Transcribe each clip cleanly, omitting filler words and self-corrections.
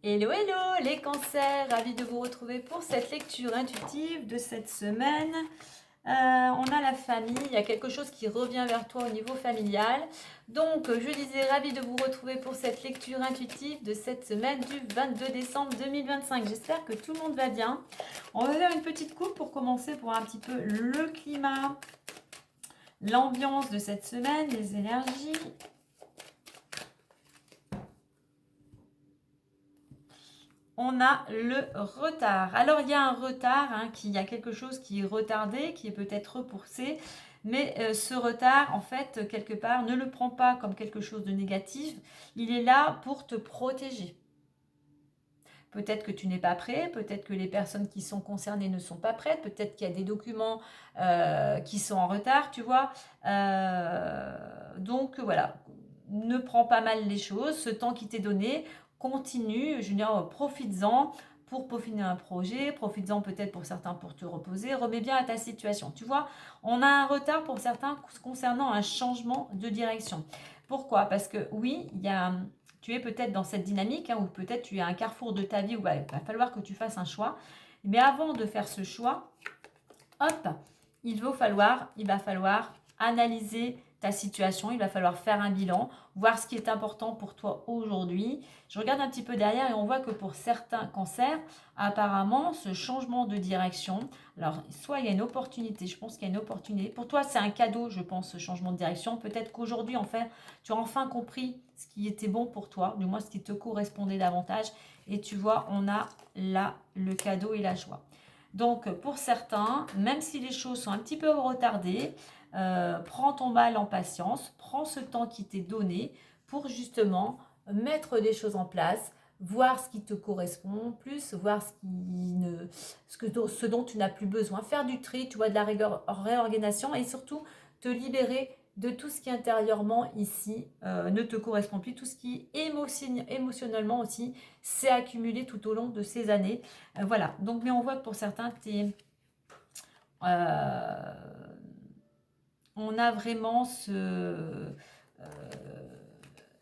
Hello, hello les cancers, ravi de vous retrouver pour cette lecture intuitive de cette semaine. On a la famille, il y a quelque chose qui revient vers toi au niveau familial. Donc, je disais, ravi de vous retrouver pour cette lecture intuitive de cette semaine du 22 décembre 2025. J'espère que tout le monde va bien. On va faire une petite coupe pour commencer pour un petit peu le climat, l'ambiance de cette semaine, les énergies. On a le retard. Alors, il y a un retard, il y a quelque chose qui est retardé, qui est peut-être repoussé, mais ce retard, en fait, quelque part, ne le prends pas comme quelque chose de négatif. Il est là pour te protéger. Peut-être que tu n'es pas prêt, peut-être que les personnes qui sont concernées ne sont pas prêtes, peut-être qu'il y a des documents qui sont en retard, tu vois. Donc, voilà, ne prends pas mal les choses, ce temps qui t'est donné, continue, je veux dire, profites-en pour peaufiner un projet, profites-en peut-être pour certains pour te reposer, remets bien à ta situation. Tu vois, on a un retard pour certains concernant un changement de direction. Pourquoi? Parce que oui, tu es peut-être dans cette dynamique, ou peut-être tu es à un carrefour de ta vie où il va falloir que tu fasses un choix. Mais avant de faire ce choix, hop, il va falloir analyser ta situation, il va falloir faire un bilan, voir ce qui est important pour toi aujourd'hui. Je regarde un petit peu derrière et on voit que pour certains cancers, apparemment, ce changement de direction, alors soit il y a une opportunité, je pense qu'il y a une opportunité. Pour toi, c'est un cadeau, je pense, ce changement de direction. Peut-être qu'aujourd'hui, en fait, tu as enfin compris ce qui était bon pour toi, du moins ce qui te correspondait davantage. Et tu vois, on a là le cadeau et la joie. Donc, pour certains, même si les choses sont un petit peu retardées, prends ton mal en patience, prends ce temps qui t'est donné pour justement mettre des choses en place, voir ce qui te correspond plus, voir ce dont tu n'as plus besoin, faire du tri, tu vois, de la réorganisation et surtout te libérer de tout ce qui intérieurement ici ne te correspond plus, tout ce qui émotionnellement aussi s'est accumulé tout au long de ces années. Voilà, donc mais on voit que pour certains, on a vraiment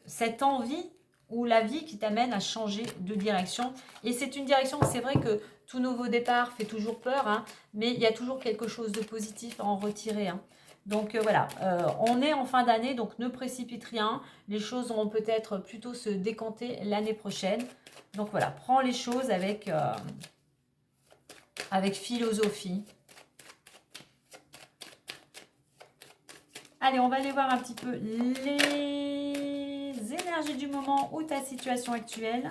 cette envie ou la vie qui t'amène à changer de direction. Et c'est une direction, c'est vrai que tout nouveau départ fait toujours peur, mais il y a toujours quelque chose de positif à en retirer. Donc voilà, on est en fin d'année, donc ne précipite rien. Les choses vont peut-être plutôt se décanter l'année prochaine. Donc voilà, prends les choses avec philosophie. Allez, on va aller voir un petit peu les énergies du moment ou ta situation actuelle.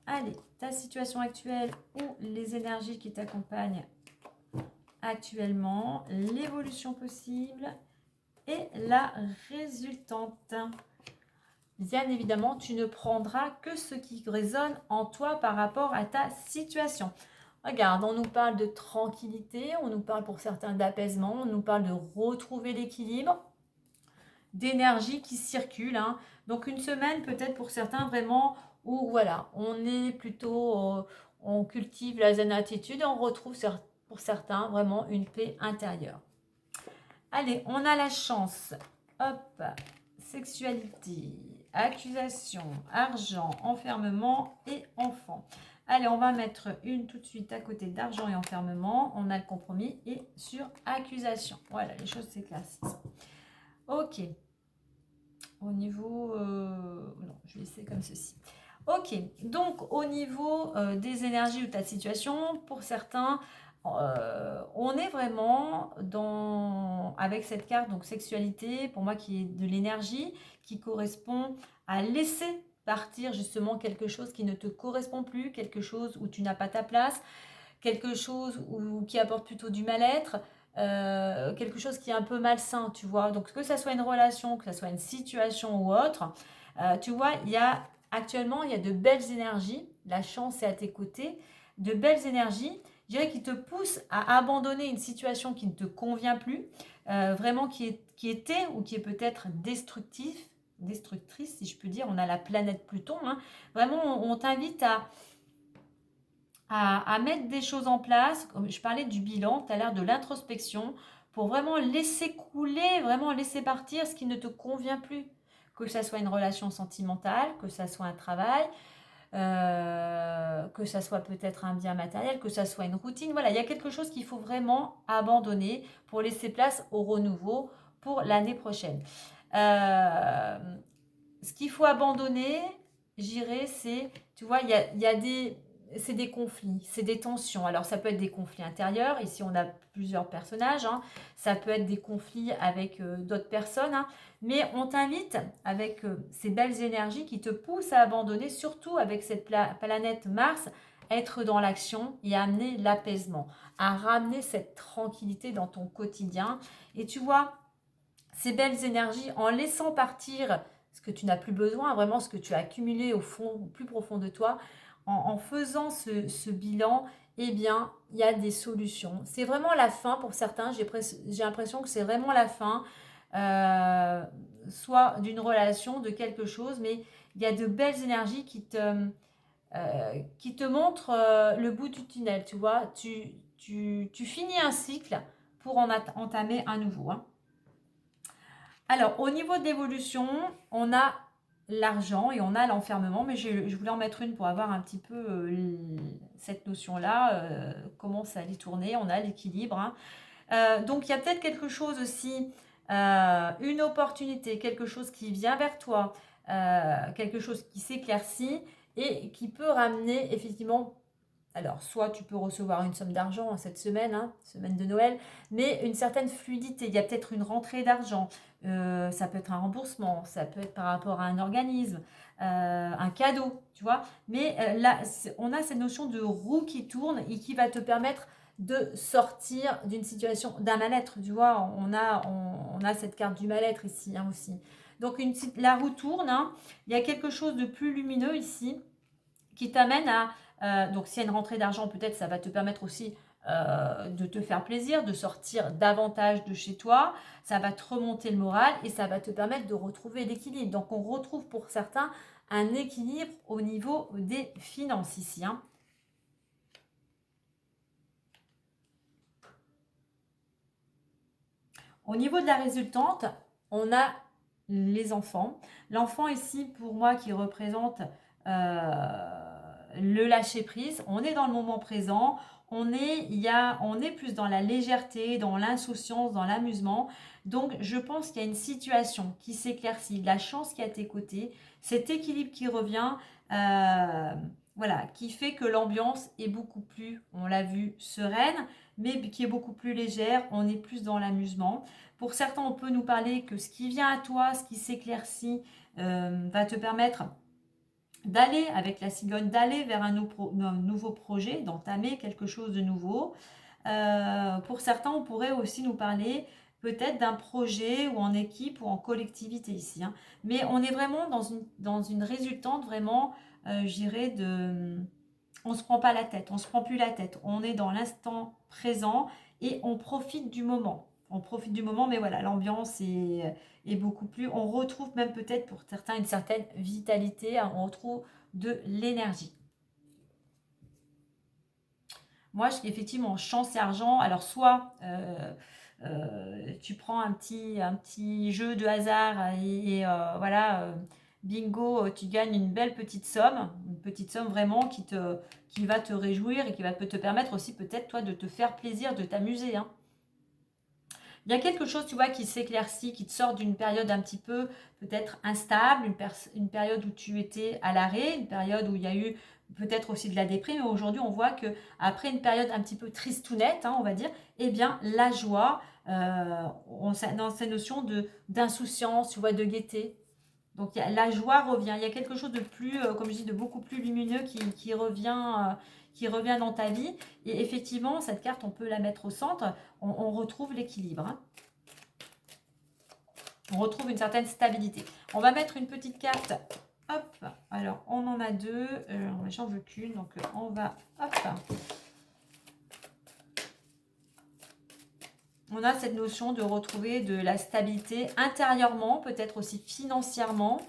Allez, ta situation actuelle ou les énergies qui t'accompagnent actuellement, l'évolution possible et la résultante. Bien évidemment, tu ne prendras que ce qui résonne en toi par rapport à ta situation. Regarde, on nous parle de tranquillité, on nous parle pour certains d'apaisement, on nous parle de retrouver l'équilibre, d'énergie qui circule. Donc une semaine peut-être pour certains vraiment où voilà, on est plutôt, on cultive la zen attitude et on retrouve pour certains vraiment une paix intérieure. Allez, on a la chance. Hop, sexualité, accusation, argent, enfermement et enfant. Allez, on va mettre une tout de suite à côté d'argent et enfermement. On a le compromis et sur accusation. Voilà, les choses s'éclaircissent. Ok. Au niveau... non, je vais laisser comme ceci. Ok, donc au niveau des énergies de ta situation, pour certains, on est vraiment avec cette carte, donc sexualité, pour moi qui est de l'énergie, qui correspond à laisser partir justement quelque chose qui ne te correspond plus, quelque chose où tu n'as pas ta place, quelque chose qui apporte plutôt du mal-être, quelque chose qui est un peu malsain, tu vois. Donc que ça soit une relation, que ça soit une situation ou autre, tu vois, actuellement, il y a de belles énergies, la chance est à tes côtés, de belles énergies, je dirais, qui te poussent à abandonner une situation qui ne te convient plus, vraiment qui était ou qui est peut-être destructrice, si je peux dire. On a la planète Pluton, vraiment, on t'invite à mettre des choses en place. Je parlais du bilan, tu as l'air de l'introspection pour vraiment laisser couler, vraiment laisser partir ce qui ne te convient plus. Que ça soit une relation sentimentale, que ça soit un travail, que ça soit peut-être un bien matériel, que ça soit une routine. Voilà, il y a quelque chose qu'il faut vraiment abandonner pour laisser place au renouveau pour l'année prochaine. Ce qu'il faut abandonner, j'irais, c'est, tu vois, il y a des... C'est des conflits, c'est des tensions. Alors, ça peut être des conflits intérieurs. Ici, on a plusieurs personnages. Hein. Ça peut être des conflits avec d'autres personnes. Hein. Mais on t'invite, avec ces belles énergies qui te poussent à abandonner, surtout avec cette planète Mars, à être dans l'action et à amener l'apaisement, à ramener cette tranquillité dans ton quotidien. Et tu vois, ces belles énergies, en laissant partir ce que tu n'as plus besoin, vraiment ce que tu as accumulé au fond, au plus profond de toi, en faisant ce bilan, eh bien, il y a des solutions. C'est vraiment la fin pour certains, j'ai l'impression que c'est vraiment la fin, soit d'une relation, de quelque chose, mais il y a de belles énergies qui te montrent le bout du tunnel, tu vois. Tu finis un cycle pour en entamer un nouveau. Hein. Alors, au niveau de l'évolution, on a l'argent et on a l'enfermement, mais je voulais en mettre une pour avoir un petit peu cette notion-là, comment ça allait tourner, on a l'équilibre. Hein. Donc, il y a peut-être quelque chose aussi, une opportunité, quelque chose qui vient vers toi, quelque chose qui s'éclaircit et qui peut ramener effectivement. Alors, soit tu peux recevoir une somme d'argent cette semaine, hein, semaine de Noël, mais une certaine fluidité. Il y a peut-être une rentrée d'argent, ça peut être un remboursement, ça peut être par rapport à un organisme, un cadeau, tu vois. Mais là, on a cette notion de roue qui tourne et qui va te permettre de sortir d'une situation, d'un mal-être, tu vois. On a cette carte du mal-être ici hein, aussi. Donc, la roue tourne, hein, il y a quelque chose de plus lumineux ici qui t'amène à donc, s'il y a une rentrée d'argent, peut-être ça va te permettre aussi de te faire plaisir, de sortir davantage de chez toi. Ça va te remonter le moral et ça va te permettre de retrouver l'équilibre. Donc, on retrouve pour certains un équilibre au niveau des finances ici. Hein. Au niveau de la résultante, on a les enfants. L'enfant ici, pour moi, qui représente le lâcher-prise. On est dans le moment présent. On est plus dans la légèreté, dans l'insouciance, dans l'amusement. Donc, je pense qu'il y a une situation qui s'éclaircit, la chance qui est à tes côtés, cet équilibre qui revient, voilà, qui fait que l'ambiance est beaucoup plus, on l'a vu, sereine, mais qui est beaucoup plus légère. On est plus dans l'amusement. Pour certains, on peut nous parler que ce qui vient à toi, ce qui s'éclaircit, va te permettre d'aller avec la cigogne, d'aller vers un nouveau projet, d'entamer quelque chose de nouveau. Pour certains, on pourrait aussi nous parler peut-être d'un projet ou en équipe ou en collectivité ici. Hein. Mais on est vraiment dans une résultante vraiment, je dirais, on ne se prend pas la tête, on ne se prend plus la tête. On est dans l'instant présent et on profite du moment. On profite du moment, mais voilà, l'ambiance est beaucoup plus... On retrouve même peut-être pour certains une certaine vitalité, hein, on retrouve de l'énergie. Moi, effectivement, chance et argent, alors soit tu prends un petit jeu de hasard et voilà, bingo, tu gagnes une belle petite somme vraiment qui va te réjouir et qui va te permettre aussi peut-être toi de te faire plaisir, de t'amuser. Hein. Il y a quelque chose, tu vois, qui s'éclaircit, qui te sort d'une période un petit peu peut-être instable, une période où tu étais à l'arrêt, une période où il y a eu peut-être aussi de la déprime. Mais aujourd'hui, on voit que après une période un petit peu tristounette, hein, on va dire, eh bien, la joie, dans cette notion d'insouciance, tu vois, de gaieté. Donc, la joie revient. Il y a quelque chose de plus, comme je dis, de beaucoup plus lumineux qui revient dans ta vie. Et effectivement, cette carte, on peut la mettre au centre. On retrouve l'équilibre. Hein. On retrouve une certaine stabilité. On va mettre une petite carte. Hop. Alors, on en a deux. J'en veux qu'une. Donc, on va... Hop. On a cette notion de retrouver de la stabilité intérieurement, peut-être aussi financièrement.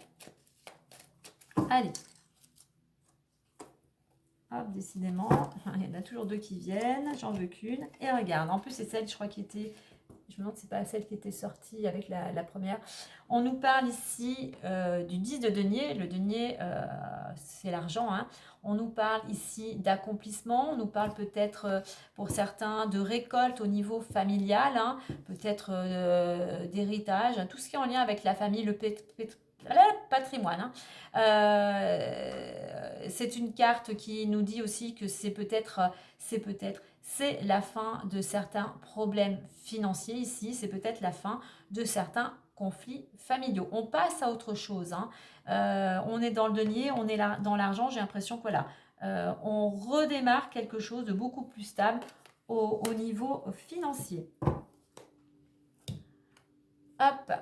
Allez. Hop, décidément, il y en a toujours deux qui viennent. J'en veux qu'une. Et regarde, en plus, c'est celle, je crois, qui était Je me demande si c'est pas celle qui était sortie avec la première. On nous parle ici du 10 de denier. Le denier, c'est l'argent, hein. On nous parle ici d'accomplissement. On nous parle peut-être pour certains de récolte au niveau familial, hein, peut-être d'héritage, hein, tout ce qui est en lien avec la famille, le patrimoine, hein. C'est une carte qui nous dit aussi que c'est la fin de certains problèmes financiers ici, c'est peut-être la fin de certains conflits familiaux. On passe à autre chose, hein. On est dans le denier, on est là dans l'argent, j'ai l'impression que voilà, on redémarre quelque chose de beaucoup plus stable au niveau financier. Hop,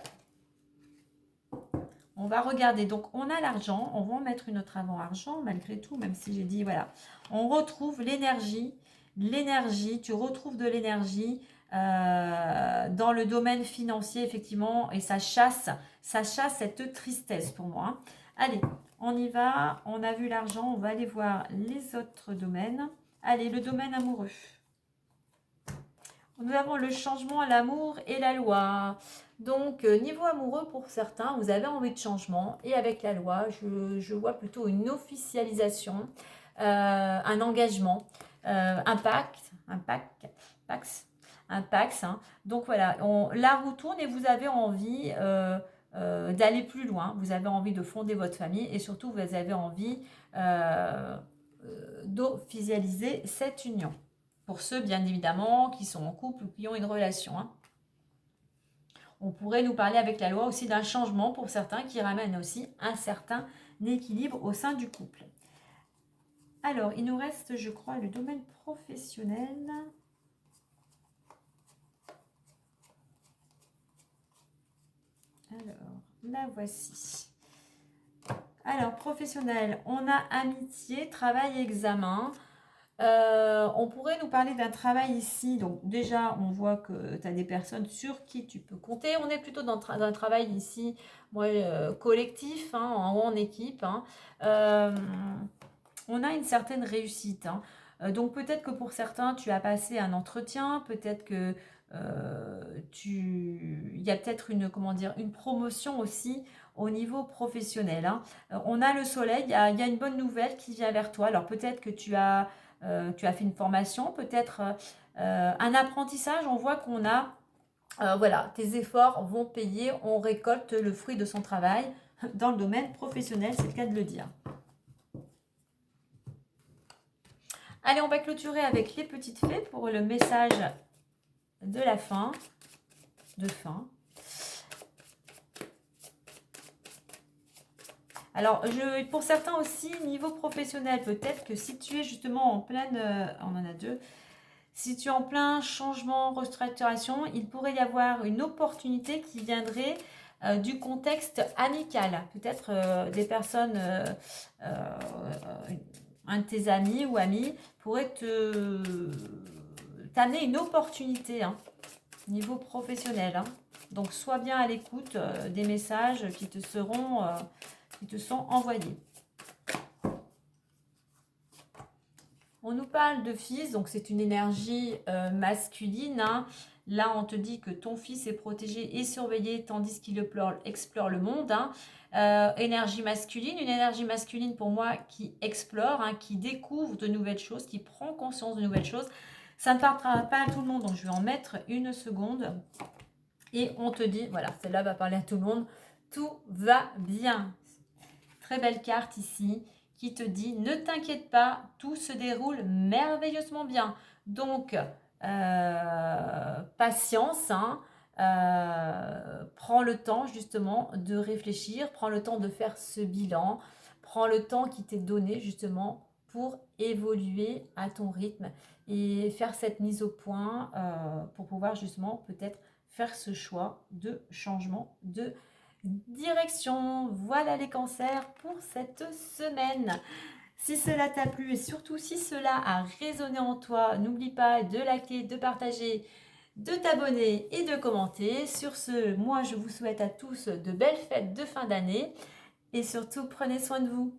on va regarder, donc on a l'argent, on va en mettre une autre avant argent, malgré tout, même si j'ai dit, voilà, on retrouve l'énergie, tu retrouves de l'énergie dans le domaine financier, effectivement, et ça chasse cette tristesse pour moi, hein. Allez, on y va, on a vu l'argent, on va aller voir les autres domaines. Allez, le domaine amoureux. Nous avons le changement, l'amour et la loi. Donc, niveau amoureux, pour certains, vous avez envie de changement. Et avec la loi, je vois plutôt une officialisation, un engagement, un pacte, un pax. Hein. Donc voilà, la roue tourne et vous avez envie d'aller plus loin. Vous avez envie de fonder votre famille et surtout, vous avez envie d'officialiser cette union. Pour ceux, bien évidemment, qui sont en couple ou qui ont une relation, hein. On pourrait nous parler avec la loi aussi d'un changement pour certains qui ramène aussi un certain équilibre au sein du couple. Alors, il nous reste, je crois, le domaine professionnel. Alors, la voici. Alors, professionnel, on a amitié, travail, examen. On pourrait nous parler d'un travail ici. Donc déjà, on voit que tu as des personnes sur qui tu peux compter. On est plutôt dans un travail ici, collectif, hein, en équipe, hein. On a une certaine réussite, hein. Donc peut-être que pour certains, tu as passé un entretien, peut-être que il y a peut-être une promotion aussi au niveau professionnel, hein. On a le soleil, il y a une bonne nouvelle qui vient vers toi. Alors peut-être que tu as fait une formation, peut-être un apprentissage. On voit qu'on a, voilà, tes efforts vont payer, on récolte le fruit de son travail dans le domaine professionnel, c'est le cas de le dire. Allez, on va clôturer avec les petites fées pour le message de la fin, Alors, pour certains aussi, niveau professionnel, peut-être que si tu es justement en pleine, on en a deux, si tu es en plein changement, restructuration, il pourrait y avoir une opportunité qui viendrait du contexte amical. Peut-être des personnes, un de tes amis ou amis pourrait t'amener une opportunité, hein, niveau professionnel, hein. Donc, sois bien à l'écoute des messages qui te sont envoyés. On nous parle de fils, donc c'est une énergie masculine, hein. Là, on te dit que ton fils est protégé et surveillé tandis qu'il explore le monde, hein. Énergie masculine, une énergie masculine pour moi qui explore, hein, qui découvre de nouvelles choses, qui prend conscience de nouvelles choses. Ça ne parlera pas à tout le monde, donc je vais en mettre une seconde. Et on te dit, voilà, celle-là va parler à tout le monde, tout va bien. Très belle carte ici qui te dit ne t'inquiète pas, tout se déroule merveilleusement bien. Donc, patience, hein, prends le temps justement de réfléchir, prends le temps de faire ce bilan, prends le temps qui t'est donné justement pour évoluer à ton rythme et faire cette mise au point pour pouvoir justement peut-être faire ce choix de changement de direction. Voilà les cancers pour cette semaine. Si cela t'a plu et surtout si cela a résonné en toi, n'oublie pas de liker, de partager, de t'abonner et de commenter. Sur ce, moi je vous souhaite à tous de belles fêtes de fin d'année et surtout prenez soin de vous.